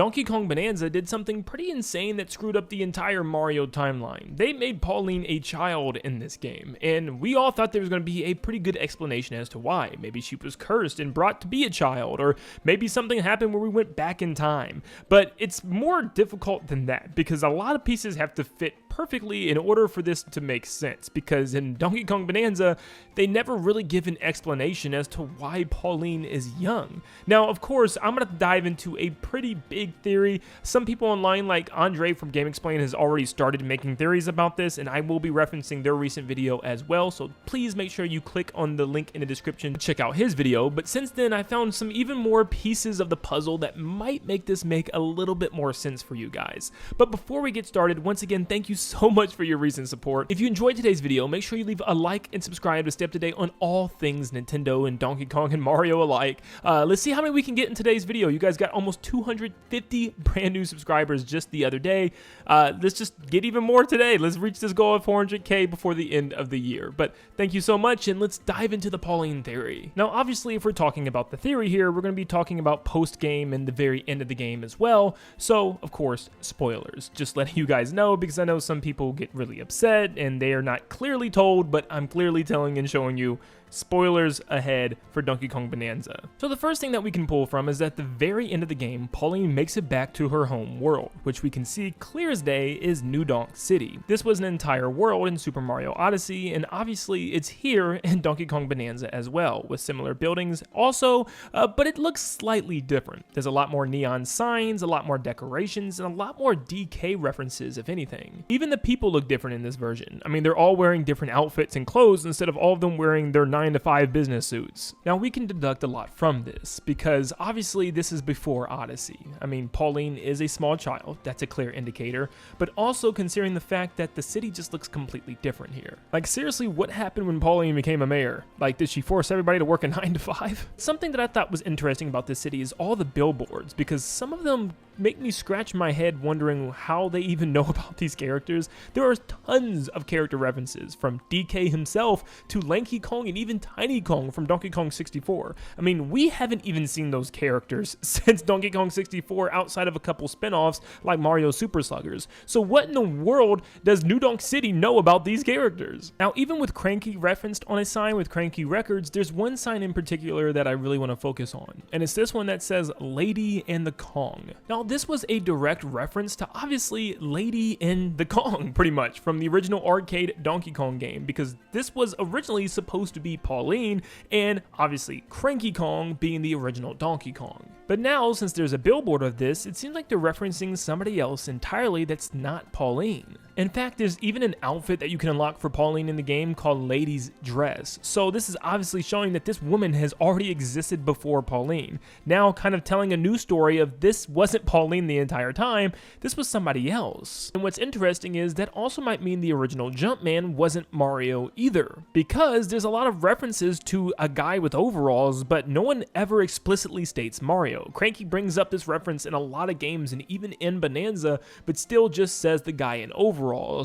Donkey Kong Bananza did something pretty insane that screwed up the entire Mario timeline. They made Pauline a child in this game, and we all thought there was going to be a pretty good explanation as to why. Maybe she was cursed and brought to be a child, or maybe something happened where we went back in time. But it's more difficult than that, because a lot of pieces have to fit perfectly in order for this to make sense, because in Donkey Kong Bananza, they never really give an explanation as to why Pauline is young. Now, of course, I'm going to dive into a pretty big theory. Some people online, like Andre from GameXplain, has already started making theories about this, and I will be referencing their recent video as well, so please make sure you click on the link in the description to check out his video. But since then, I found some even more pieces of the puzzle that might make this make a little bit more sense for you guys. But before we get started, once again, thank you so much for your recent support. If you enjoyed today's video, make sure you leave a like and subscribe to stay up to date on all things Nintendo and Donkey Kong and Mario alike. Let's see how many we can get in today's video. You guys got almost 250 brand new subscribers just the other day. Let's just get even more today. Let's reach this goal of 400k before the end of the year. But thank you so much, and let's dive into the Pauline theory. Now, obviously, if we're talking about the theory here, we're going to be talking about post-game and the very end of the game as well. So, of course, spoilers. Just letting you guys know, because I know some people get really upset and they are not clearly told, but I'm clearly telling and showing you spoilers ahead for Donkey Kong Bananza. So the first thing that we can pull from is that at the very end of the game, Pauline makes it back to her home world, which we can see clear as day is New Donk City. This was an entire world in Super Mario Odyssey, and obviously it's here in Donkey Kong Bananza as well, with similar buildings also, but it looks slightly different. There's a lot more neon signs, a lot more decorations, and a lot more DK references, if anything. Even the people look different in this version. I mean, they're all wearing different outfits and clothes instead of all of them wearing their 9-to-5 business suits. Now, we can deduct a lot from this, because obviously this is before Odyssey. I mean, Pauline is a small child, that's a clear indicator, but also considering the fact that the city just looks completely different here. Like, seriously, what happened when Pauline became a mayor? Like, did she force everybody to work a 9-to-5? Something that I thought was interesting about this city is all the billboards, because some of them make me scratch my head wondering how they even know about these characters. There are tons of character references, from DK himself to Lanky Kong and even Tiny Kong from Donkey Kong 64. I mean, we haven't even seen those characters since Donkey Kong 64 outside of a couple spin-offs like Mario Super Sluggers. So what in the world does New Donk City know about these characters? Now, even with Cranky referenced on a sign with Cranky Records, there's one sign in particular that I really want to focus on, and it's this one that says Lady and the Kong. Now, this was a direct reference to obviously Lady in the Kong, pretty much, from the original arcade Donkey Kong game, because this was originally supposed to be Pauline, and obviously Cranky Kong being the original Donkey Kong. But now, since there's a billboard of this, it seems like they're referencing somebody else entirely that's not Pauline. In fact, there's even an outfit that you can unlock for Pauline in the game called Lady's Dress. So this is obviously showing that this woman has already existed before Pauline. Now kind of telling a new story of this wasn't Pauline the entire time, this was somebody else. And what's interesting is that also might mean the original Jumpman wasn't Mario either, because there's a lot of references to a guy with overalls, but no one ever explicitly states Mario. Cranky brings up this reference in a lot of games and even in Bananza, but still just says the guy in overalls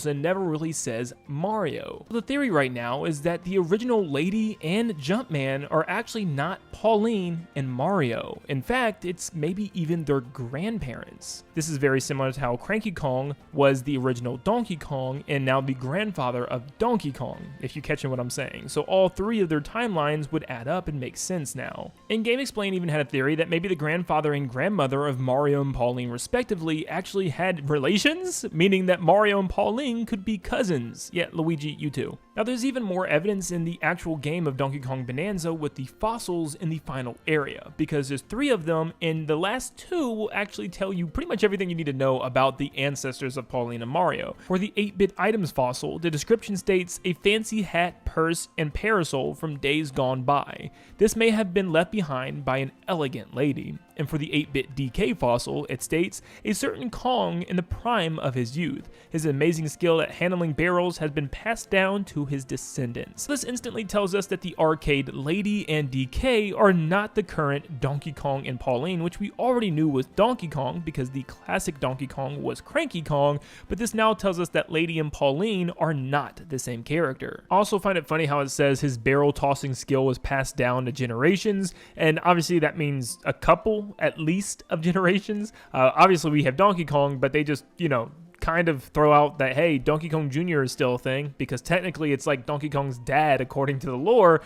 and never really says Mario. The theory right now is that the original Lady and Jumpman are actually not Pauline and Mario. In fact, it's maybe even their grandparents. This is very similar to how Cranky Kong was the original Donkey Kong and now the grandfather of Donkey Kong, if you're catching what I'm saying. So all three of their timelines would add up and make sense now. And GameXplain even had a theory that maybe the grandfather and grandmother of Mario and Pauline respectively actually had relations, meaning that Mario and Pauline could be cousins. Yeah, Luigi, you too. Now, there's even more evidence in the actual game of Donkey Kong Bananza with the fossils in the final area, because there's 3 of them, and the last 2 will actually tell you pretty much everything you need to know about the ancestors of Pauline and Mario. For the 8-bit items fossil, the description states a fancy hat, purse, and parasol from days gone by. This may have been left behind by an elegant lady. And for the 8-bit DK fossil, it states a certain Kong in the prime of his youth. His amazing skill at handling barrels has been passed down to to his descendants. This instantly tells us that the arcade Lady and DK are not the current Donkey Kong and Pauline, which we already knew was Donkey Kong because the classic Donkey Kong was Cranky Kong, but this now tells us that Lady and Pauline are not the same character. I also find it funny how it says his barrel tossing skill was passed down to generations, and obviously that means a couple at least of generations. Obviously we have Donkey Kong, but they just, kind of throw out that, hey, Donkey Kong Jr. is still a thing, because technically it's like Donkey Kong's dad according to the lore.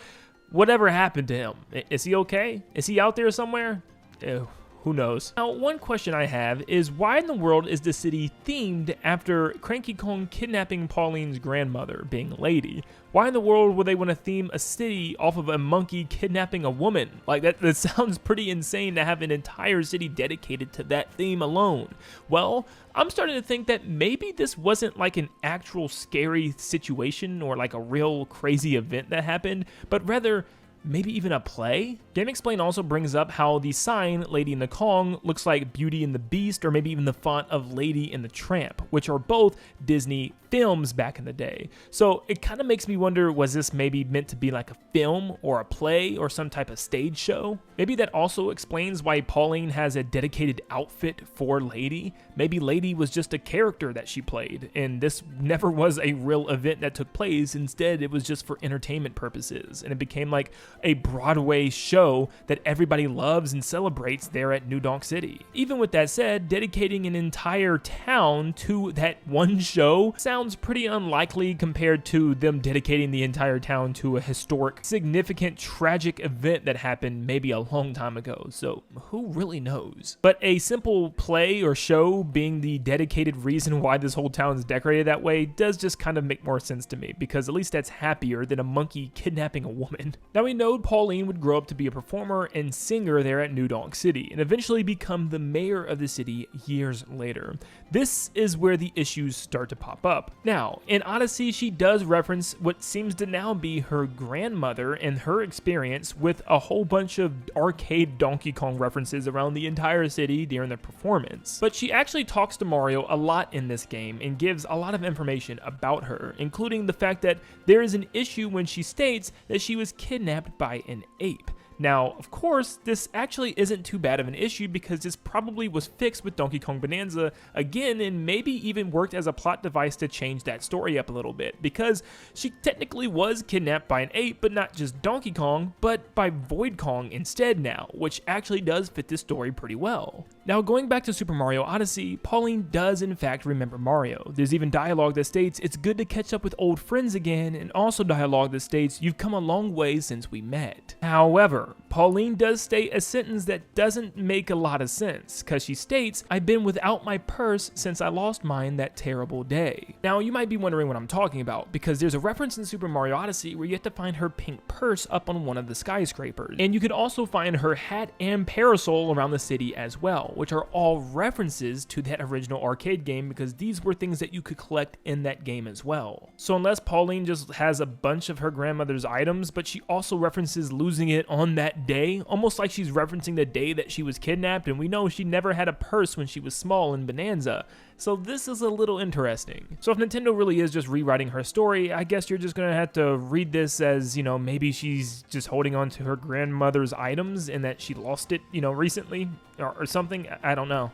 Whatever happened to him? Is he okay? Is he out there somewhere? Ew. Who knows? Now, one question I have is why in the world is the city themed after Cranky Kong kidnapping Pauline's grandmother, being Lady? Why in the world would they want to theme a city off of a monkey kidnapping a woman? Like, that sounds pretty insane to have an entire city dedicated to that theme alone. Well, I'm starting to think that maybe this wasn't like an actual scary situation or like a real crazy event that happened, but rather maybe even a play? GameXplain also brings up how the sign, Lady and the Kong, looks like Beauty and the Beast, or maybe even the font of Lady and the Tramp, which are both Disney films back in the day. So it kind of makes me wonder, was this maybe meant to be like a film or a play or some type of stage show? Maybe that also explains why Pauline has a dedicated outfit for Lady. Maybe Lady was just a character that she played, and this never was a real event that took place. Instead, it was just for entertainment purposes, and it became like a Broadway show that everybody loves and celebrates there at New Donk City. Even with that said, dedicating an entire town to that one show sounds pretty unlikely compared to them dedicating the entire town to a historic, significant, tragic event that happened maybe a long time ago. So who really knows? But a simple play or show being the dedicated reason why this whole town is decorated that way does just kind of make more sense to me, because at least that's happier than a monkey kidnapping a woman. Now we know Pauline would grow up to be a performer and singer there at New Donk City, and eventually become the mayor of the city years later. This is where the issues start to pop up. Now, in Odyssey, she does reference what seems to now be her grandmother and her experience with a whole bunch of arcade Donkey Kong references around the entire city during the performance. But she actually talks to Mario a lot in this game and gives a lot of information about her, including the fact that there is an issue when she states that she was kidnapped by an ape. Now, of course, this actually isn't too bad of an issue because this probably was fixed with Donkey Kong Bananza again, and maybe even worked as a plot device to change that story up a little bit, because she technically was kidnapped by an ape, but not just Donkey Kong, but by Void Kong instead now, which actually does fit this story pretty well. Now, going back to Super Mario Odyssey, Pauline does in fact remember Mario. There's even dialogue that states it's good to catch up with old friends again, and also dialogue that states you've come a long way since we met. However, Pauline does state a sentence that doesn't make a lot of sense, because she states, I've been without my purse since I lost mine that terrible day. Now, you might be wondering what I'm talking about, because there's a reference in Super Mario Odyssey where you have to find her pink purse up on one of the skyscrapers, and you could also find her hat and parasol around the city as well, which are all references to that original arcade game, because these were things that you could collect in that game as well. So unless Pauline just has a bunch of her grandmother's items, but she also references losing it on that day, almost like she's referencing the day that she was kidnapped, and we know she never had a purse when she was small in Bananza. So this is a little interesting. So if Nintendo really is just rewriting her story, I guess you're just gonna have to read this as, maybe she's just holding on to her grandmother's items and that she lost it, recently or something. I don't know.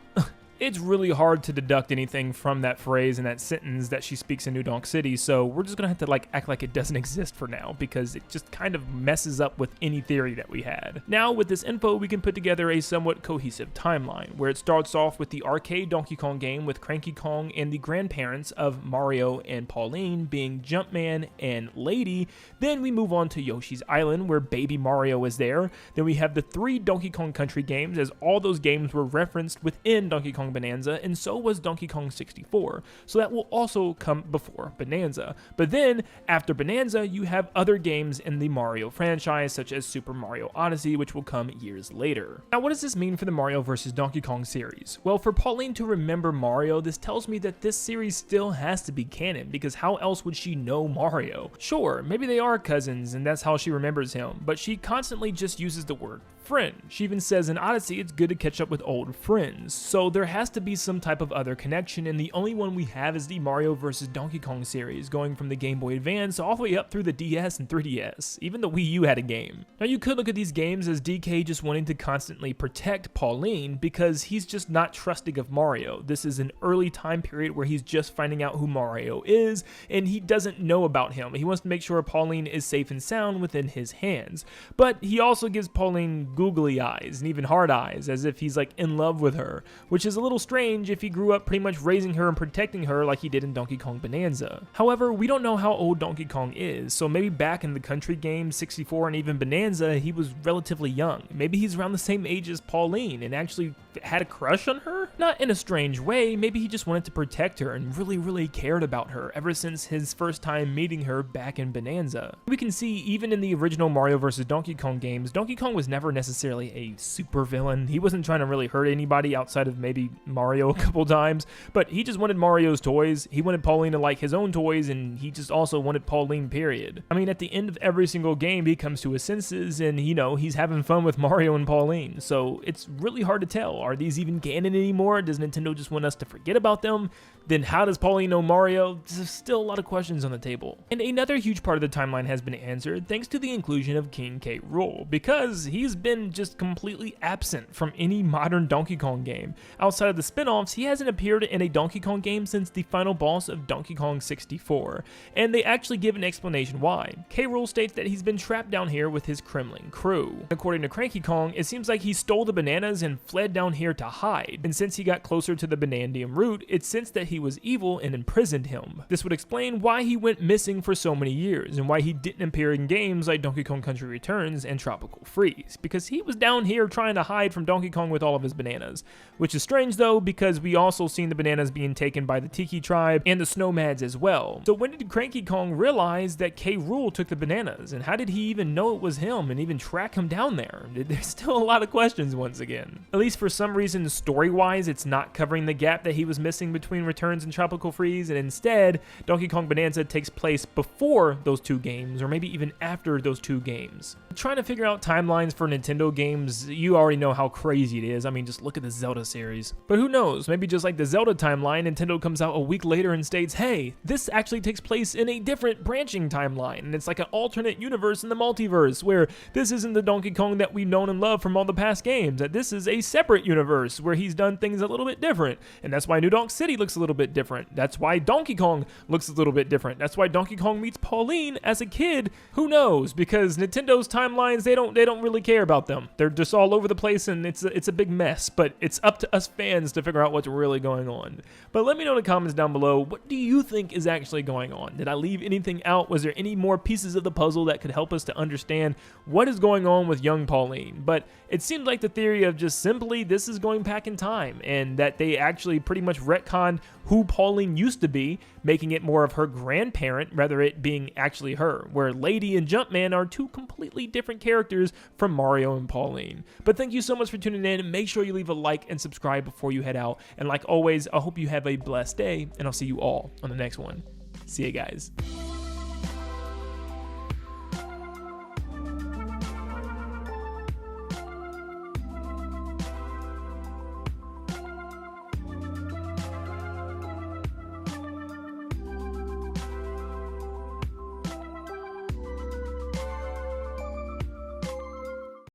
It's really hard to deduct anything from that phrase and that sentence that she speaks in New Donk City, so we're just gonna have to act like it doesn't exist for now, because it just kind of messes up with any theory that we had. Now, with this info, we can put together a somewhat cohesive timeline, where it starts off with the arcade Donkey Kong game with Cranky Kong and the grandparents of Mario and Pauline being Jumpman and Lady. Then we move on to Yoshi's Island, where baby Mario is there. Then we have the 3 Donkey Kong Country games, as all those games were referenced within Donkey Kong Bananza, and so was Donkey Kong 64, so that will also come before Bananza. But then, after Bananza, you have other games in the Mario franchise, such as Super Mario Odyssey, which will come years later. Now, what does this mean for the Mario vs. Donkey Kong series? Well, for Pauline to remember Mario, this tells me that this series still has to be canon, because how else would she know Mario? Sure, maybe they are cousins, and that's how she remembers him, but she constantly just uses the word friend. She even says in Odyssey it's good to catch up with old friends, so there has to be some type of other connection, and the only one we have is the Mario vs. Donkey Kong series, going from the Game Boy Advance all the way up through the DS and 3DS. Even the Wii U had a game. Now you could look at these games as DK just wanting to constantly protect Pauline because he's just not trusting of Mario. This is an early time period where he's just finding out who Mario is, and he doesn't know about him. He wants to make sure Pauline is safe and sound within his hands. But he also gives Pauline googly eyes and even hard eyes, as if he's like in love with her, which is a little strange if he grew up pretty much raising her and protecting her like he did in Donkey Kong Bananza. However, we don't know how old Donkey Kong is, so maybe back in the country games 64 and even Bananza, he was relatively young. Maybe he's around the same age as Pauline and actually had a crush on her? Not in a strange way, maybe he just wanted to protect her and really cared about her ever since his first time meeting her back in Bananza. We can see even in the original Mario vs. Donkey Kong games, Donkey Kong was never necessarily a super villain. He wasn't trying to really hurt anybody outside of maybe Mario a couple times, but he just wanted Mario's toys, he wanted Pauline to like his own toys, and he just also wanted Pauline, period. I mean, at the end of every single game, he comes to his senses and, you know, he's having fun with Mario and Pauline, so it's really hard to tell. Are these even canon anymore? Does Nintendo just want us to forget about them? Then how does Pauline know Mario? There's still a lot of questions on the table. And another huge part of the timeline has been answered thanks to the inclusion of King K. Rool, because he's been just completely absent from any modern Donkey Kong game. Outside of the spin-offs, he hasn't appeared in a Donkey Kong game since the final boss of Donkey Kong 64, and they actually give an explanation why. K. Rool states that he's been trapped down here with his Kremling crew. According to Cranky Kong, it seems like he stole the bananas and fled down here to hide, and since he got closer to the Banandium root, it's sensed that he was evil and imprisoned him. This would explain why he went missing for so many years, and why he didn't appear in games like Donkey Kong Country Returns and Tropical Freeze, because he was down here trying to hide from Donkey Kong with all of his bananas. Which is strange though, because we also seen the bananas being taken by the Tiki tribe and the Snowmads as well. So when did Cranky Kong realize that K. Rool took the bananas, and how did he even know it was him and even track him down there? There's still a lot of questions once again. At least for some reason, story-wise, it's not covering the gap that he was missing between Returns and Tropical Freeze, and instead, Donkey Kong Bananza takes place before those two games, or maybe even after those two games. Trying to figure out timelines for Nintendo games, you already know how crazy it is. I mean, just look at the Zelda series. But who knows, maybe just like the Zelda timeline, Nintendo comes out a week later and states, hey, this actually takes place in a different branching timeline, and it's like an alternate universe in the multiverse, where this isn't the Donkey Kong that we've known and loved from all the past games, that this is a separate universe where he's done things a little bit different, and that's why New Donk City looks a little bit different. That's why Donkey Kong looks a little bit different. That's why Donkey Kong meets Pauline as a kid. Who knows? Because Nintendo's timelines, they don't really care about them. They're just all over the place, and it's a big mess, but it's up to us fans to figure out what's really going on. But let me know in the comments down below, what do you think is actually going on? Did I leave anything out? Was there any more pieces of the puzzle that could help us to understand what is going on with young Pauline? But it seems like the theory of just simply this is going back in time, and that they actually pretty much retconned who Pauline used to be, making it more of her grandparent rather it being actually her, where Lady and Jumpman are two completely different characters from Mario and Pauline. But thank you so much for tuning in, and make sure you leave a like and subscribe before you head out, and like always, I hope you have a blessed day, and I'll see you all on the next one. See you guys.